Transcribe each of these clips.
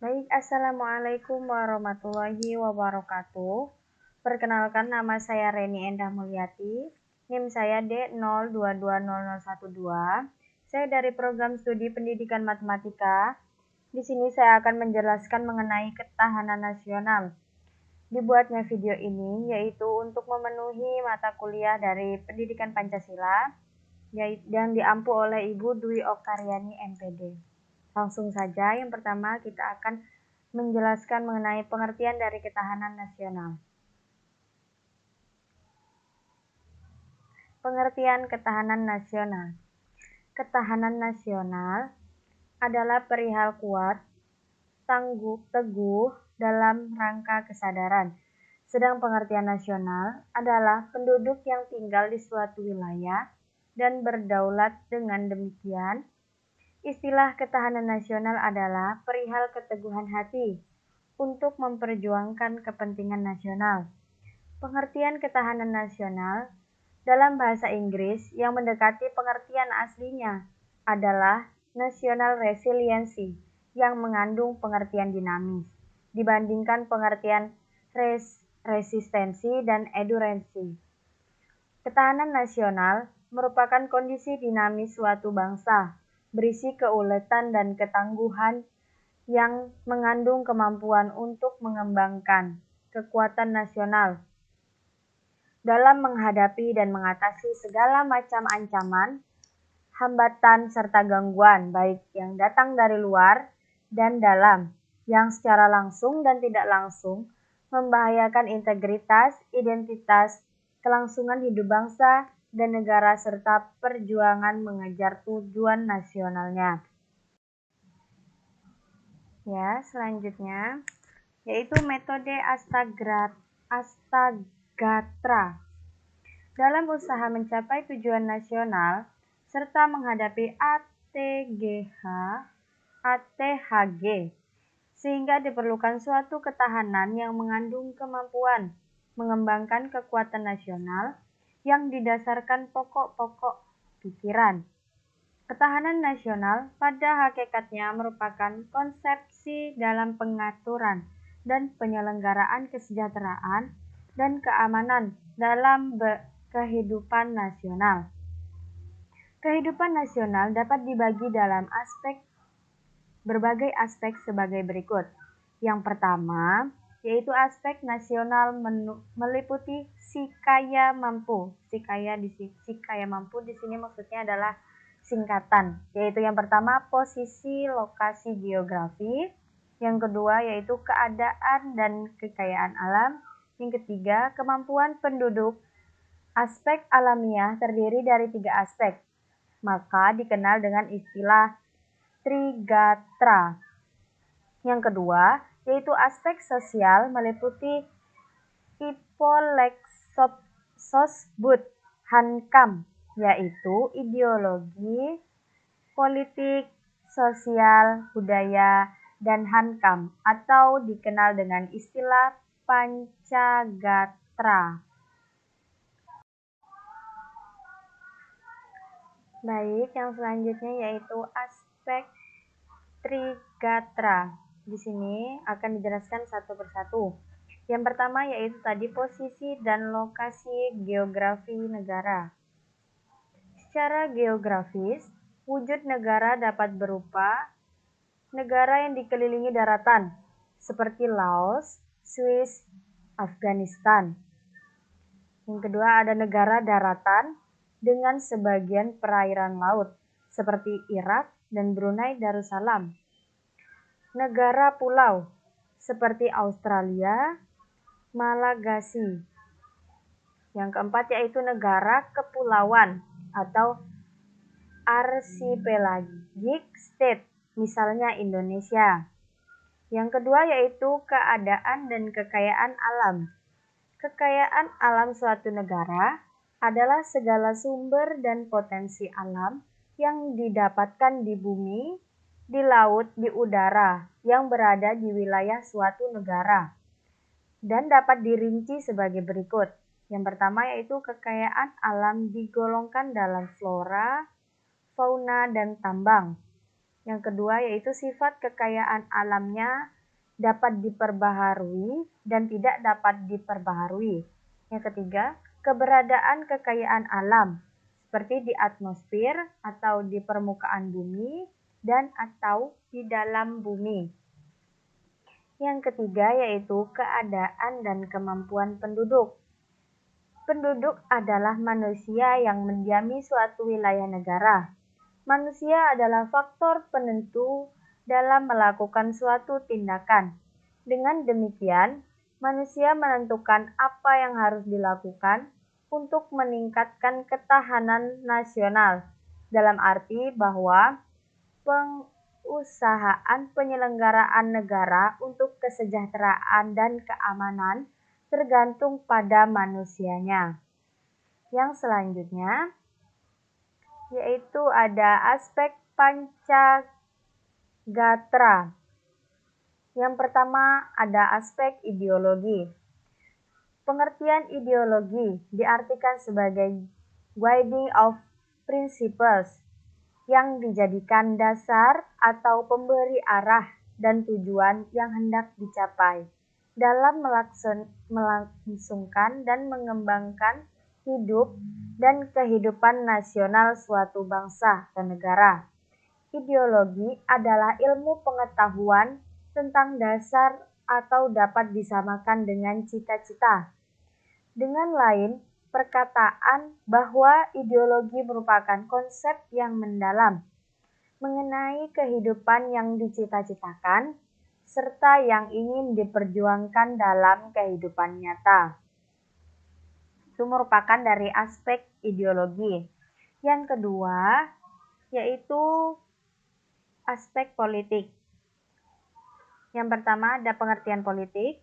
Baik, Assalamualaikum warahmatullahi wabarakatuh. Perkenalkan, nama saya Reni Endah Mulyati. NIM saya D02200112. Saya dari program studi pendidikan matematika. Di sini saya akan menjelaskan mengenai ketahanan nasional. Dibuatnya video ini yaitu untuk memenuhi mata kuliah dari pendidikan Pancasila yang diampu oleh Ibu Dwi Oktaryani MPD. Langsung saja, yang pertama kita akan menjelaskan mengenai pengertian dari ketahanan nasional. Pengertian ketahanan nasional. Ketahanan nasional adalah perihal kuat, tangguh, teguh dalam rangka kesadaran. Sedang pengertian nasional adalah penduduk yang tinggal di suatu wilayah dan berdaulat. Dengan demikian, istilah ketahanan nasional adalah perihal keteguhan hati untuk memperjuangkan kepentingan nasional. Pengertian ketahanan nasional dalam bahasa Inggris yang mendekati pengertian aslinya adalah national resiliency, yang mengandung pengertian dinamis dibandingkan pengertian resistensi dan enduransi. Ketahanan nasional merupakan kondisi dinamis suatu bangsa, berisi keuletan dan ketangguhan yang mengandung kemampuan untuk mengembangkan kekuatan nasional dalam menghadapi dan mengatasi segala macam ancaman, hambatan, serta gangguan, baik yang datang dari luar dan dalam, yang secara langsung dan tidak langsung membahayakan integritas, identitas, kelangsungan hidup bangsa dan negara serta perjuangan mengejar tujuan nasionalnya. Ya, selanjutnya yaitu metode Astagatra. Dalam usaha mencapai tujuan nasional serta menghadapi ATHG, sehingga diperlukan suatu ketahanan yang mengandung kemampuan mengembangkan kekuatan nasional yang didasarkan pokok-pokok pikiran. Ketahanan nasional pada hakikatnya merupakan konsepsi dalam pengaturan dan penyelenggaraan kesejahteraan dan keamanan dalam kehidupan nasional. Kehidupan nasional dapat dibagi dalam berbagai aspek sebagai berikut. Yang pertama, yaitu aspek nasional meliputi si kaya mampu. Si kaya mampu di sini maksudnya adalah singkatan, yaitu yang pertama posisi lokasi geografi, yang kedua yaitu keadaan dan kekayaan alam, yang ketiga kemampuan penduduk. Aspek alamiah terdiri dari 3 aspek, maka dikenal dengan istilah Trigatra. Yang kedua yaitu aspek sosial meliputi Ipolexosbud Hankam, yaitu ideologi, politik, sosial, budaya, dan Hankam, atau dikenal dengan istilah Pancagatra. Baik, yang selanjutnya yaitu aspek Trigatra. Di sini akan dijelaskan satu persatu. Yang pertama yaitu tadi posisi dan lokasi geografi negara. Secara geografis, wujud negara dapat berupa negara yang dikelilingi daratan, seperti Laos, Swiss, Afghanistan. Yang kedua ada negara daratan dengan sebagian perairan laut, seperti Irak dan Brunei Darussalam. Negara pulau, seperti Australia, Malagasy. Yang keempat yaitu negara kepulauan atau archipelagic state, misalnya Indonesia. Yang kedua yaitu keadaan dan kekayaan alam. Kekayaan alam suatu negara adalah segala sumber dan potensi alam yang didapatkan di bumi, di laut, di udara, yang berada di wilayah suatu negara, dan dapat dirinci sebagai berikut. Yang pertama yaitu kekayaan alam digolongkan dalam flora, fauna, dan tambang. Yang kedua yaitu sifat kekayaan alamnya dapat diperbaharui dan tidak dapat diperbaharui. Yang ketiga, keberadaan kekayaan alam seperti di atmosfer atau di permukaan bumi dan atau di dalam bumi. Yang ketiga yaitu keadaan dan kemampuan penduduk. Penduduk adalah manusia yang mendiami suatu wilayah negara. Manusia adalah faktor penentu dalam melakukan suatu tindakan. Dengan demikian, manusia menentukan apa yang harus dilakukan untuk meningkatkan ketahanan nasional, dalam arti bahwa pengusahaan penyelenggaraan negara untuk kesejahteraan dan keamanan tergantung pada manusianya. Yang selanjutnya yaitu ada aspek Pancagatra. Yang pertama ada aspek ideologi. Pengertian ideologi diartikan sebagai guiding of principles yang dijadikan dasar atau pemberi arah dan tujuan yang hendak dicapai dalam melangsungkan dan mengembangkan hidup dan kehidupan nasional suatu bangsa dan negara. Ideologi adalah ilmu pengetahuan tentang dasar atau dapat disamakan dengan cita-cita. Dengan lain, perkataan bahwa ideologi merupakan konsep yang mendalam mengenai kehidupan yang dicita-citakan serta yang ingin diperjuangkan dalam kehidupan nyata. Itu merupakan dari aspek ideologi. Yang kedua, yaitu aspek politik. Yang pertama ada pengertian politik.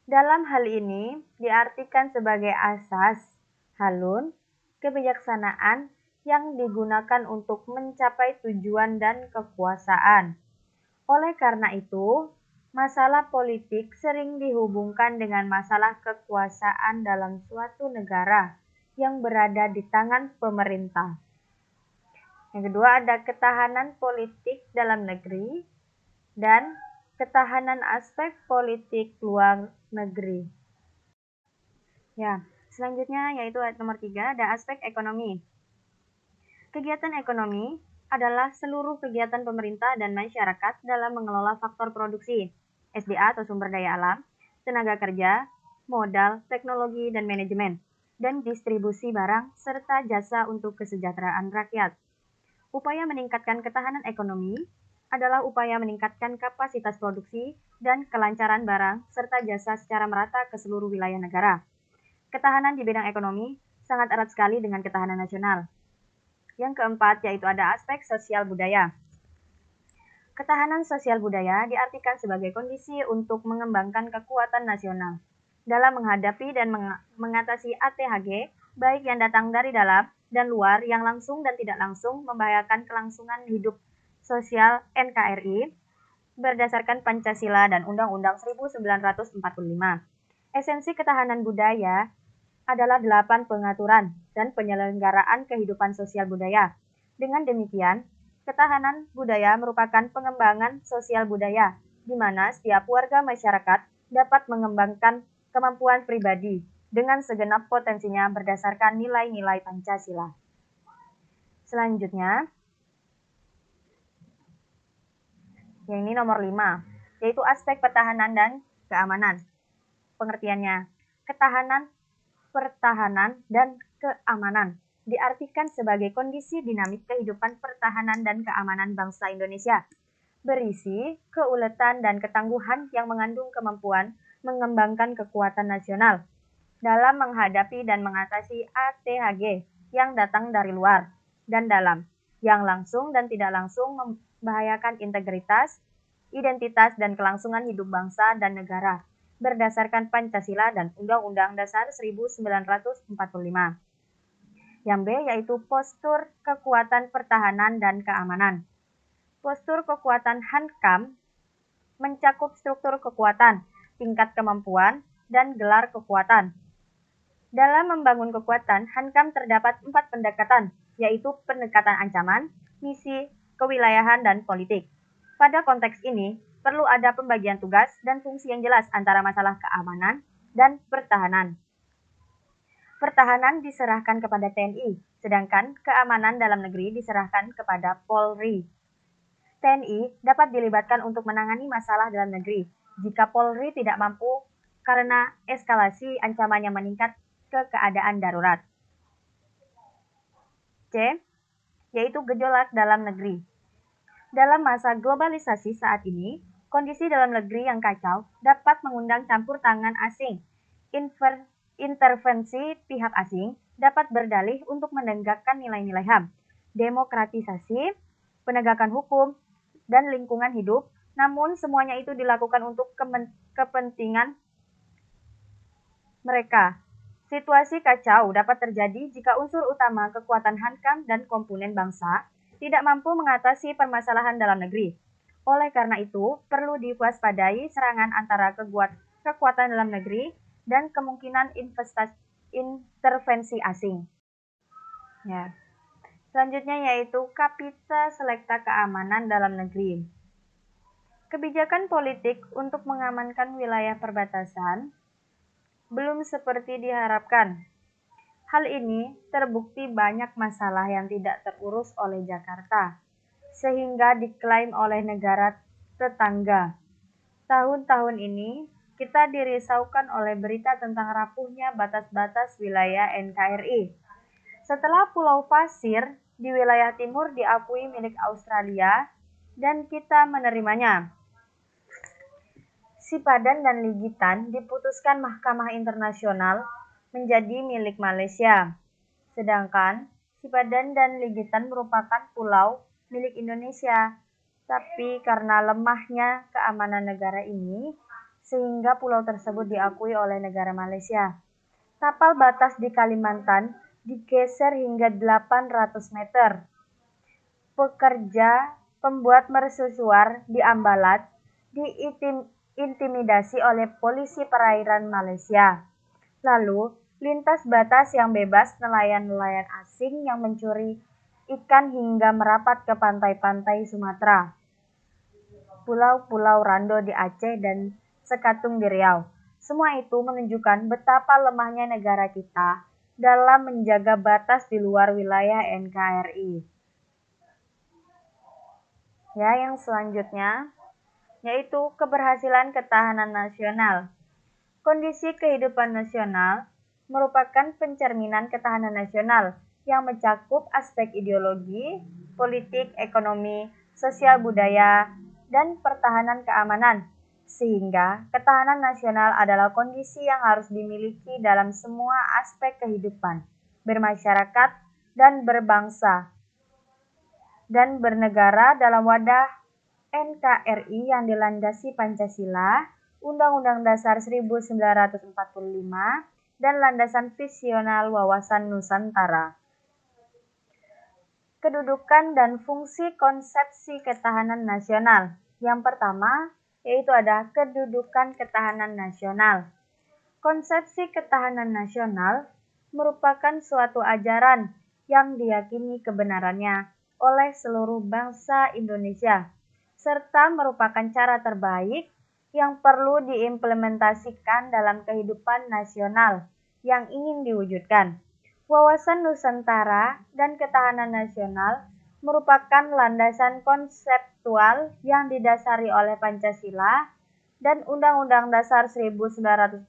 Dalam hal ini diartikan sebagai asas, halun, kebijaksanaan yang digunakan untuk mencapai tujuan dan kekuasaan. Oleh karena itu, masalah politik sering dihubungkan dengan masalah kekuasaan dalam suatu negara yang berada di tangan pemerintah. Yang kedua ada ketahanan politik dalam negeri dan ketahanan aspek politik luar negeri. Ya, selanjutnya yaitu nomor 3 ada aspek ekonomi. Kegiatan ekonomi adalah seluruh kegiatan pemerintah dan masyarakat dalam mengelola faktor produksi, SDA atau sumber daya alam, tenaga kerja, modal, teknologi dan manajemen, dan distribusi barang serta jasa untuk kesejahteraan rakyat. Upaya meningkatkan ketahanan ekonomi adalah upaya meningkatkan kapasitas produksi dan kelancaran barang serta jasa secara merata ke seluruh wilayah negara. Ketahanan di bidang ekonomi sangat erat sekali dengan ketahanan nasional. Yang keempat yaitu ada aspek sosial budaya. Ketahanan sosial budaya diartikan sebagai kondisi untuk mengembangkan kekuatan nasional dalam menghadapi dan mengatasi ATHG, baik yang datang dari dalam dan luar yang langsung dan tidak langsung membahayakan kelangsungan hidup sosial NKRI berdasarkan Pancasila dan Undang-Undang 1945. Esensi ketahanan budaya adalah 8 pengaturan dan penyelenggaraan kehidupan sosial budaya. Dengan demikian, ketahanan budaya merupakan pengembangan sosial budaya, di mana setiap warga masyarakat dapat mengembangkan kemampuan pribadi dengan segenap potensinya berdasarkan nilai-nilai Pancasila. Selanjutnya, yang ini nomor 5, yaitu aspek pertahanan dan keamanan. Pengertiannya, ketahanan, pertahanan, dan keamanan diartikan sebagai kondisi dinamik kehidupan pertahanan dan keamanan bangsa Indonesia, berisi keuletan dan ketangguhan yang mengandung kemampuan mengembangkan kekuatan nasional dalam menghadapi dan mengatasi ATHG yang datang dari luar dan dalam, yang langsung dan tidak langsung membahayakan integritas, identitas, dan kelangsungan hidup bangsa dan negara berdasarkan Pancasila dan Undang-Undang Dasar 1945. Yang B yaitu postur kekuatan pertahanan dan keamanan. Postur kekuatan Hankam mencakup struktur kekuatan, tingkat kemampuan, dan gelar kekuatan. Dalam membangun kekuatan, Hankam terdapat 4 pendekatan, yaitu pendekatan ancaman, misi, kewilayahan, dan politik. Pada konteks ini, perlu ada pembagian tugas dan fungsi yang jelas antara masalah keamanan dan pertahanan. Pertahanan diserahkan kepada TNI, sedangkan keamanan dalam negeri diserahkan kepada Polri. TNI dapat dilibatkan untuk menangani masalah dalam negeri jika Polri tidak mampu karena eskalasi ancaman yang meningkat ke keadaan darurat. C. Yaitu gejolak dalam negeri. Dalam masa globalisasi saat ini, kondisi dalam negeri yang kacau dapat mengundang campur tangan asing. Intervensi pihak asing dapat berdalih untuk menegakkan nilai-nilai HAM, demokratisasi, penegakan hukum, dan lingkungan hidup, namun semuanya itu dilakukan untuk kepentingan mereka. Situasi kacau dapat terjadi jika unsur utama kekuatan hankam dan komponen bangsa tidak mampu mengatasi permasalahan dalam negeri. Oleh karena itu, perlu diwaspadai serangan antara kekuatan dalam negeri dan kemungkinan intervensi asing. Ya. Selanjutnya yaitu Kapita Selekta Keamanan dalam Negeri. Kebijakan politik untuk mengamankan wilayah perbatasan belum seperti diharapkan. Hal ini terbukti banyak masalah yang tidak terurus oleh Jakarta, sehingga diklaim oleh negara tetangga. Tahun-tahun ini, kita dirisaukan oleh berita tentang rapuhnya batas-batas wilayah NKRI. Setelah Pulau Pasir di wilayah timur diakui milik Australia dan kita menerimanya. Sipadan dan Ligitan diputuskan Mahkamah Internasional menjadi milik Malaysia. Sedangkan Sipadan dan Ligitan merupakan pulau milik Indonesia. Tapi karena lemahnya keamanan negara ini, sehingga pulau tersebut diakui oleh negara Malaysia. Tapal batas di Kalimantan digeser hingga 800 meter. Pekerja pembuat mercusuar di Ambalat diintimidasi oleh polisi perairan Malaysia. Lalu, lintas batas yang bebas nelayan-nelayan asing yang mencuri ikan hingga merapat ke pantai-pantai Sumatera. Pulau-pulau Rando di Aceh dan Sekatung di Riau. Semua itu menunjukkan betapa lemahnya negara kita dalam menjaga batas di luar wilayah NKRI. Ya, yang selanjutnya yaitu keberhasilan ketahanan nasional. Kondisi kehidupan nasional merupakan pencerminan ketahanan nasional yang mencakup aspek ideologi, politik, ekonomi, sosial budaya, dan pertahanan keamanan. Sehingga ketahanan nasional adalah kondisi yang harus dimiliki dalam semua aspek kehidupan, bermasyarakat, dan berbangsa, dan bernegara dalam wadah NKRI yang dilandasi Pancasila, Undang-Undang Dasar 1945, dan landasan visional wawasan Nusantara. Kedudukan dan fungsi konsepsi ketahanan nasional. Yang pertama, yaitu ada kedudukan ketahanan nasional. Konsepsi ketahanan nasional merupakan suatu ajaran yang diyakini kebenarannya oleh seluruh bangsa Indonesia, serta merupakan cara terbaik yang perlu diimplementasikan dalam kehidupan nasional yang ingin diwujudkan. Wawasan Nusantara dan ketahanan nasional merupakan landasan konseptual yang didasari oleh Pancasila dan Undang-Undang Dasar 1945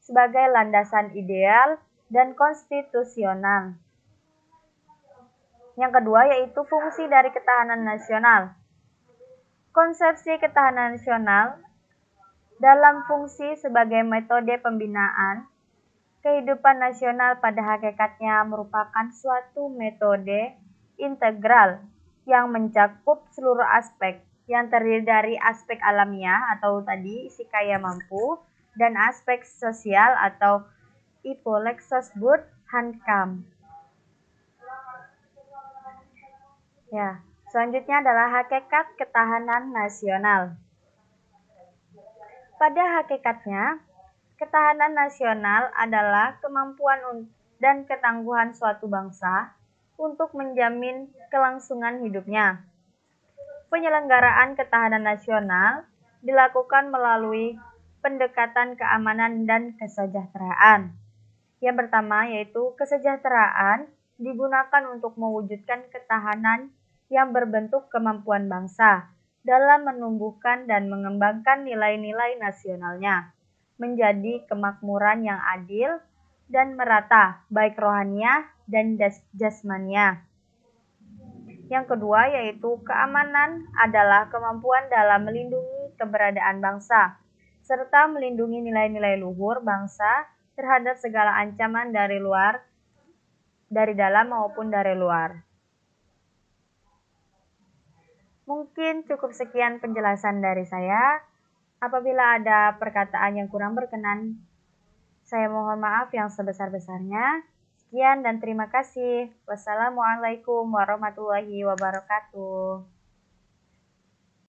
sebagai landasan ideal dan konstitusional. Yang kedua yaitu fungsi dari ketahanan nasional. Konsepsi ketahanan nasional dalam fungsi sebagai metode pembinaan kehidupan nasional pada hakikatnya merupakan suatu metode integral yang mencakup seluruh aspek yang terdiri dari aspek alamiah atau tadi si kaya mampu dan aspek sosial atau ipolexosbud hankam. Ya, selanjutnya adalah hakikat ketahanan nasional. Pada hakikatnya, ketahanan nasional adalah kemampuan dan ketangguhan suatu bangsa untuk menjamin kelangsungan hidupnya. Penyelenggaraan ketahanan nasional dilakukan melalui pendekatan keamanan dan kesejahteraan. Yang pertama yaitu kesejahteraan digunakan untuk mewujudkan ketahanan yang berbentuk kemampuan bangsa dalam menumbuhkan dan mengembangkan nilai-nilai nasionalnya menjadi kemakmuran yang adil dan merata, baik rohaniah dan jasmaniah. Yang kedua yaitu keamanan adalah kemampuan dalam melindungi keberadaan bangsa, serta melindungi nilai-nilai luhur bangsa terhadap segala ancaman dari luar, dari dalam maupun dari luar. Mungkin cukup sekian penjelasan dari saya. Apabila ada perkataan yang kurang berkenan, saya mohon maaf yang sebesar-besarnya. Sekian dan terima kasih. Wassalamualaikum warahmatullahi wabarakatuh.